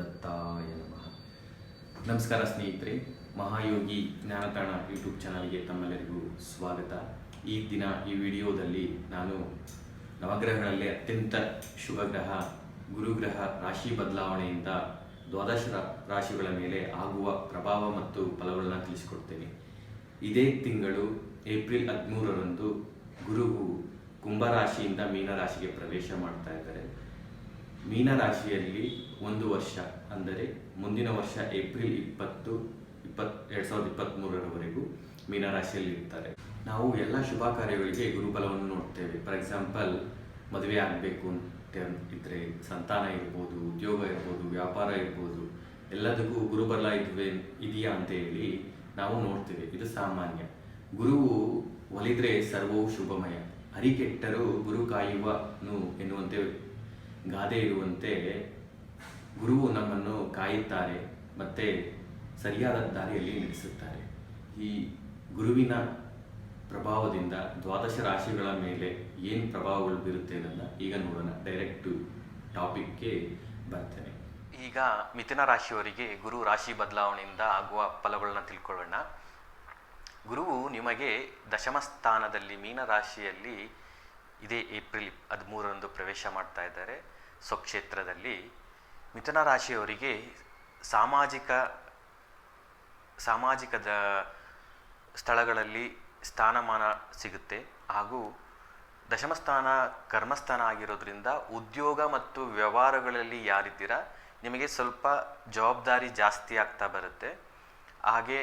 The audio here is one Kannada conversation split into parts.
ಗುರುದತ್ತಾಯ ನಮಃ. ನಮಸ್ಕಾರ ಸ್ನೇಹಿತರೆ, ಮಹಾಯೋಗಿ ಜ್ಞಾನತಾಣ ಯೂಟ್ಯೂಬ್ ಚಾನಲ್ಗೆ ತಮ್ಮೆಲ್ಲರಿಗೂ ಸ್ವಾಗತ. ಈ ದಿನ ಈ ವಿಡಿಯೋದಲ್ಲಿ ನಾನು ನವಗ್ರಹಗಳಲ್ಲೇ ಅತ್ಯಂತ ಶುಭ ಗ್ರಹ ಗುರುಗ್ರಹ ರಾಶಿ ಬದಲಾವಣೆಯಿಂದ ದ್ವಾದಶ ರಾಶಿಗಳ ಮೇಲೆ ಆಗುವ ಪ್ರಭಾವ ಮತ್ತು ಫಲಗಳನ್ನು ತಿಳಿಸಿಕೊಡ್ತೇನೆ. ಇದೇ ತಿಂಗಳು ಏಪ್ರಿಲ್ 13ರಂದು ಗುರುವು ಕುಂಭರಾಶಿಯಿಂದ ಮೀನರಾಶಿಗೆ ಪ್ರವೇಶ ಮಾಡ್ತಾ ಇದ್ದಾರೆ. ಮೀನರಾಶಿಯಲ್ಲಿ ಒಂದು ವರ್ಷ, ಅಂದರೆ ಮುಂದಿನ ವರ್ಷ ಏಪ್ರಿಲ್ 2023ರವರೆಗೂ ಮೀನರಾಶಿಯಲ್ಲಿ ಇರ್ತಾರೆ. ನಾವು ಎಲ್ಲ ಶುಭ ಕಾರ್ಯಗಳಿಗೆ ಗುರುಬಲವನ್ನು ನೋಡ್ತೇವೆ. ಫಾರ್ ಎಕ್ಸಾಂಪಲ್, ಮದುವೆ ಆಗಬೇಕು ಅಂತ ಇದ್ದರೆ, ಸಂತಾನ ಇರ್ಬೋದು, ಉದ್ಯೋಗ ಇರ್ಬೋದು, ವ್ಯಾಪಾರ ಇರ್ಬೋದು, ಎಲ್ಲದಕ್ಕೂ ಗುರುಬಲ ಇದೆಯಾ ಅಂತ ಹೇಳಿ ನಾವು ನೋಡ್ತೇವೆ. ಇದು ಸಾಮಾನ್ಯ. ಗುರುವು ಒಲಿದ್ರೆ ಸರ್ವವು ಶುಭಮಯ, ಹರಿಕೆಟ್ಟರು ಗುರು ಕಾಯುವನು ಎನ್ನುವಂತೆ ಗಾದೆ ಇರುವಂತೆ ಗುರುವು ನಮ್ಮನ್ನು ಕಾಯುತ್ತಾರೆ ಮತ್ತು ಸರಿಯಾದ ದಾರಿಯಲ್ಲಿ ನಡೆಸುತ್ತಾರೆ. ಈ ಗುರುವಿನ ಪ್ರಭಾವದಿಂದ ದ್ವಾದಶ ರಾಶಿಗಳ ಮೇಲೆ ಏನು ಪ್ರಭಾವಗಳು ಬೀರುತ್ತೆ ಅನ್ನೋದನ್ನ ಈಗ ನೋಡೋಣ. ಡೈರೆಕ್ಟ್ ಟಾಪಿಕ್ಗೆ ಬರ್ತೇನೆ. ಈಗ ಮಿಥುನ ರಾಶಿಯವರಿಗೆ ಗುರು ರಾಶಿ ಬದಲಾವಣೆಯಿಂದ ಆಗುವ ಫಲಗಳನ್ನ ತಿಳ್ಕೊಳ್ಳೋಣ. ಗುರುವು ನಿಮಗೆ ದಶಮ ಸ್ಥಾನದಲ್ಲಿ ಮೀನರಾಶಿಯಲ್ಲಿ ಇದೇ ಏಪ್ರಿಲ್ 13ರಂದು ಪ್ರವೇಶ ಮಾಡ್ತಾ ಇದ್ದಾರೆ. ಸ್ವಕ್ಷೇತ್ರದಲ್ಲಿ ಮಿಥುನ ರಾಶಿಯವರಿಗೆ ಸಾಮಾಜಿಕದ ಸ್ಥಳಗಳಲ್ಲಿ ಸ್ಥಾನಮಾನ ಸಿಗುತ್ತೆ. ಹಾಗೂ ದಶಮಸ್ಥಾನ ಕರ್ಮಸ್ಥಾನ ಆಗಿರೋದ್ರಿಂದ ಉದ್ಯೋಗ ಮತ್ತು ವ್ಯವಹಾರಗಳಲ್ಲಿ ಯಾರಿದ್ದೀರಾ ನಿಮಗೆ ಸ್ವಲ್ಪ ಜವಾಬ್ದಾರಿ ಜಾಸ್ತಿ ಆಗ್ತಾ ಬರುತ್ತೆ. ಹಾಗೆ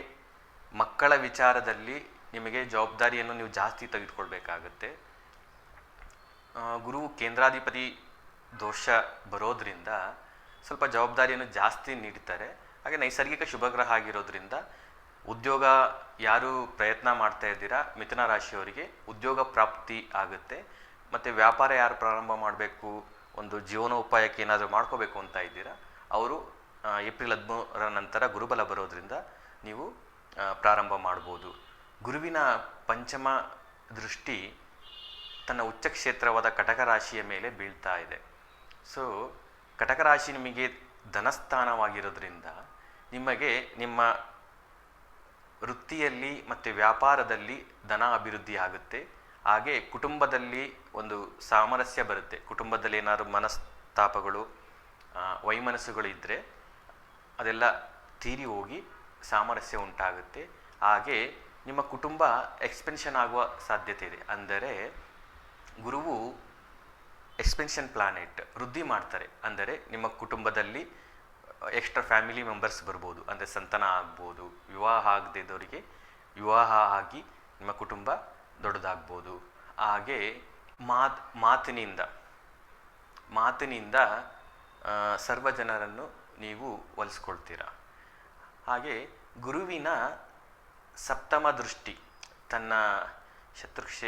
ಮಕ್ಕಳ ವಿಚಾರದಲ್ಲಿ ನಿಮಗೆ ಜವಾಬ್ದಾರಿಯನ್ನು ನೀವು ಜಾಸ್ತಿ ತೆಗೆದುಕೊಳ್ಬೇಕಾಗುತ್ತೆ. ಗುರು ಕೇಂದ್ರಾಧಿಪತಿ ದೋಷ ಬರೋದ್ರಿಂದ ಸ್ವಲ್ಪ ಜವಾಬ್ದಾರಿಯನ್ನು ಜಾಸ್ತಿ ನೀಡ್ತಾರೆ. ಹಾಗೆ ನೈಸರ್ಗಿಕ ಶುಭಗ್ರಹ ಆಗಿರೋದ್ರಿಂದ ಉದ್ಯೋಗ ಯಾರು ಪ್ರಯತ್ನ ಮಾಡ್ತಾ ಇದ್ದೀರಾ ಮಿಥುನ ರಾಶಿಯವರಿಗೆ ಉದ್ಯೋಗ ಪ್ರಾಪ್ತಿ ಆಗುತ್ತೆ. ಮತ್ತು ವ್ಯಾಪಾರ ಯಾರು ಪ್ರಾರಂಭ ಮಾಡಬೇಕು, ಒಂದು ಜೀವನೋಪಾಯಕ್ಕೆ ಏನಾದರೂ ಮಾಡ್ಕೋಬೇಕು ಅಂತ ಇದ್ದೀರಾ ಅವರು ಏಪ್ರಿಲ್ 13ರ ನಂತರ ಗುರುಬಲ ಬರೋದ್ರಿಂದ ನೀವು ಪ್ರಾರಂಭ ಮಾಡ್ಬೋದು. ಗುರುವಿನ ಪಂಚಮ ದೃಷ್ಟಿ ತನ್ನ ಉಚ್ಚ ಕ್ಷೇತ್ರವಾದ ಕಟಕ ರಾಶಿಯ ಮೇಲೆ ಬೀಳ್ತಾ ಇದೆ. ಸೊ ಕಟಕ ರಾಶಿ ನಿಮಗೆ ಧನಸ್ಥಾನವಾಗಿರೋದ್ರಿಂದ ನಿಮಗೆ ನಿಮ್ಮ ವೃತ್ತಿಯಲ್ಲಿ ಮತ್ತು ವ್ಯಾಪಾರದಲ್ಲಿ ಧನ ಅಭಿವೃದ್ಧಿ ಆಗುತ್ತೆ. ಹಾಗೆ ಕುಟುಂಬದಲ್ಲಿ ಒಂದು ಸಾಮರಸ್ಯ ಬರುತ್ತೆ. ಕುಟುಂಬದಲ್ಲಿ ಏನಾದರೂ ಮನಸ್ತಾಪಗಳು ವೈಮನಸ್ಸುಗಳು ಇದ್ದರೆ ಅದೆಲ್ಲ ತೀರಿ ಹೋಗಿ ಸಾಮರಸ್ಯ ಉಂಟಾಗುತ್ತೆ. ಹಾಗೆ ನಿಮ್ಮ ಕುಟುಂಬ ಎಕ್ಸ್ಪೆನ್ಷನ್ ಆಗುವ ಸಾಧ್ಯತೆ ಇದೆ. ಅಂದರೆ ಗುರುವು ಎಕ್ಸ್ಪೆನ್ಷನ್ ಪ್ಲಾನೆಟ್ ವೃದ್ಧಿ ಮಾಡ್ತಾರೆ. ಅಂದರೆ ನಿಮ್ಮ ಕುಟುಂಬದಲ್ಲಿ ಎಕ್ಸ್ಟ್ರಾ ಫ್ಯಾಮಿಲಿ ಮೆಂಬರ್ಸ್ ಬರ್ಬೋದು, ಅಂದರೆ ಸಂತಾನ ಆಗ್ಬೋದು, ವಿವಾಹ ಆಗದೇ ಇದ್ದವರಿಗೆ ವಿವಾಹ ಆಗಿ ನಿಮ್ಮ ಕುಟುಂಬ ದೊಡ್ಡದಾಗ್ಬೋದು. ಹಾಗೆ ಮಾತಿನಿಂದ ಸರ್ವ ಜನರನ್ನು ನೀವು ಒಲಿಸ್ಕೊಳ್ತೀರ. ಹಾಗೆ ಗುರುವಿನ ಸಪ್ತಮ ದೃಷ್ಟಿ ತನ್ನ ಶತ್ರುಕ್ಷ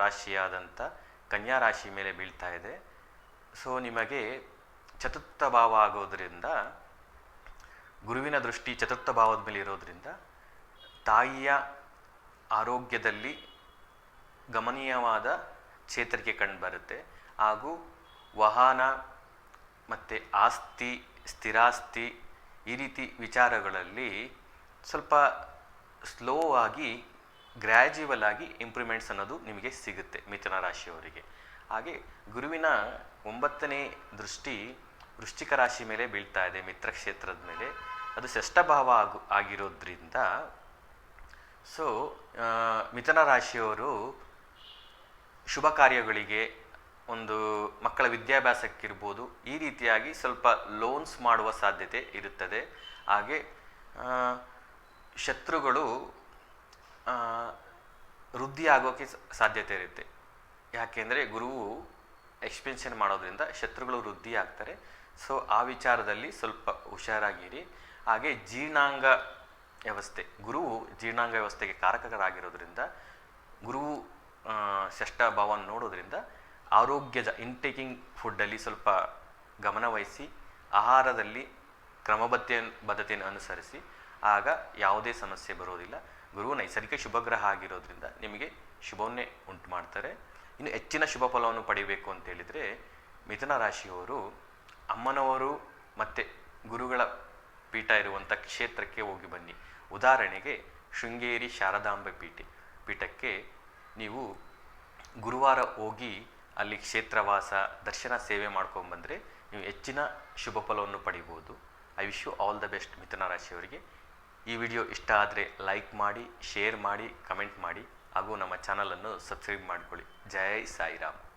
ರಾಶಿಯಾದಂಥ ಕನ್ಯಾ ರಾಶಿ ಮೇಲೆ ಬೀಳ್ತಾ ಇದೆ. ಸೊ ನಿಮಗೆ ಚತುರ್ಥ ಭಾವ ಆಗೋದ್ರಿಂದ, ಗುರುವಿನ ದೃಷ್ಟಿ ಚತುರ್ಥ ಭಾವದ ಮೇಲೆ ಇರೋದ್ರಿಂದ ತಾಯಿಯ ಆರೋಗ್ಯದಲ್ಲಿ ಗಮನೀಯವಾದ ಚೇತರಿಕೆ ಕಂಡುಬರುತ್ತೆ. ಹಾಗೂ ವಾಹನ ಮತ್ತು ಆಸ್ತಿ, ಸ್ಥಿರಾಸ್ತಿ ಈ ರೀತಿ ವಿಚಾರಗಳಲ್ಲಿ ಸ್ವಲ್ಪ ಸ್ಲೋ ಆಗಿ ಗ್ರ್ಯಾಜುವಲ್ ಆಗಿ ಇಂಪ್ರೂವ್ಮೆಂಟ್ಸ್ ಅನ್ನೋದು ನಿಮಗೆ ಸಿಗುತ್ತೆ ಮಿಥುನ ರಾಶಿಯವರಿಗೆ. ಹಾಗೆ ಗುರುವಿನ 9ನೇ ದೃಷ್ಟಿ ವೃಶ್ಚಿಕ ರಾಶಿ ಮೇಲೆ ಬೀಳ್ತಾ ಇದೆ, ಮಿತ್ರ ಕ್ಷೇತ್ರದ ಮೇಲೆ. ಅದು ಷಷ್ಠ ಭಾವ ಆಗಿರೋದ್ರಿಂದ ಸೊ ಮಿಥುನ ರಾಶಿಯವರು ಶುಭ ಕಾರ್ಯಗಳಿಗೆ, ಒಂದು ಮಕ್ಕಳ ವಿದ್ಯಾಭ್ಯಾಸಕ್ಕಿರ್ಬೋದು, ಈ ರೀತಿಯಾಗಿ ಸ್ವಲ್ಪ ಲೋನ್ಸ್ ಮಾಡುವ ಸಾಧ್ಯತೆ ಇರುತ್ತದೆ. ಹಾಗೆ ಶತ್ರುಗಳು ವೃದ್ಧಿ ಆಗೋಕ್ಕೆ ಸಾಧ್ಯತೆ ಇರುತ್ತೆ. ಯಾಕೆಂದರೆ ಗುರುವು ಎಕ್ಸ್ಪೆನ್ಷನ್ ಮಾಡೋದ್ರಿಂದ ಶತ್ರುಗಳು ವೃದ್ಧಿ ಆಗ್ತಾರೆ. ಸೊ ಆ ವಿಚಾರದಲ್ಲಿ ಸ್ವಲ್ಪ ಹುಷಾರಾಗಿರಿ. ಹಾಗೆ ಜೀರ್ಣಾಂಗ ವ್ಯವಸ್ಥೆ, ಗುರುವು ಜೀರ್ಣಾಂಗ ವ್ಯವಸ್ಥೆಗೆ ಕಾರಕರಾಗಿರೋದ್ರಿಂದ ಗುರುವು ಷಷ್ಠ ಭಾವವನ್ನು ನೋಡೋದ್ರಿಂದ ಆರೋಗ್ಯದ ಇನ್ಟೇಕಿಂಗ್ ಫುಡ್ಡಲ್ಲಿ ಸ್ವಲ್ಪ ಗಮನವಹಿಸಿ, ಆಹಾರದಲ್ಲಿ ಕ್ರಮಬದ್ಧತೆಯನ್ನು ಅನುಸರಿಸಿ, ಆಗ ಯಾವುದೇ ಸಮಸ್ಯೆ ಬರೋದಿಲ್ಲ. ಗುರು ನೈಸರ್ಗಿಕ ಶುಭಗ್ರಹ ಆಗಿರೋದ್ರಿಂದ ನಿಮಗೆ ಶುಭವನ್ನೇ ಉಂಟು ಮಾಡ್ತಾರೆ. ಇನ್ನು ಹೆಚ್ಚಿನ ಶುಭ ಫಲವನ್ನು ಪಡಿಬೇಕು ಅಂತ ಹೇಳಿದರೆ ಮಿಥುನ ರಾಶಿಯವರು ಅಮ್ಮನವರು ಮತ್ತು ಗುರುಗಳ ಪೀಠ ಇರುವಂಥ ಕ್ಷೇತ್ರಕ್ಕೆ ಹೋಗಿ ಬನ್ನಿ. ಉದಾಹರಣೆಗೆ ಶೃಂಗೇರಿ ಶಾರದಾಂಬೆ ಪೀಠಕ್ಕೆ ನೀವು ಗುರುವಾರ ಹೋಗಿ ಅಲ್ಲಿ ಕ್ಷೇತ್ರವಾಸ ದರ್ಶನ ಸೇವೆ ಮಾಡ್ಕೊಂಡ್ಬಂದರೆ ನೀವು ಹೆಚ್ಚಿನ ಶುಭ ಫಲವನ್ನು ಪಡಿಬೋದು. I wish you all the best ಮಿಥುನ ರಾಶಿಯವರಿಗೆ. ಈ ವಿಡಿಯೋ ಇಷ್ಟ ಆದರೆ ಲೈಕ್ ಮಾಡಿ, ಶೇರ್ ಮಾಡಿ, ಕಮೆಂಟ್ ಮಾಡಿ ಹಾಗೂ ನಮ್ಮ ಚಾನಲನ್ನು ಸಬ್ಸ್ಕ್ರೈಬ್ ಮಾಡಿಕೊಳ್ಳಿ. ಜೈ ಸಾಯಿರಾಮ್.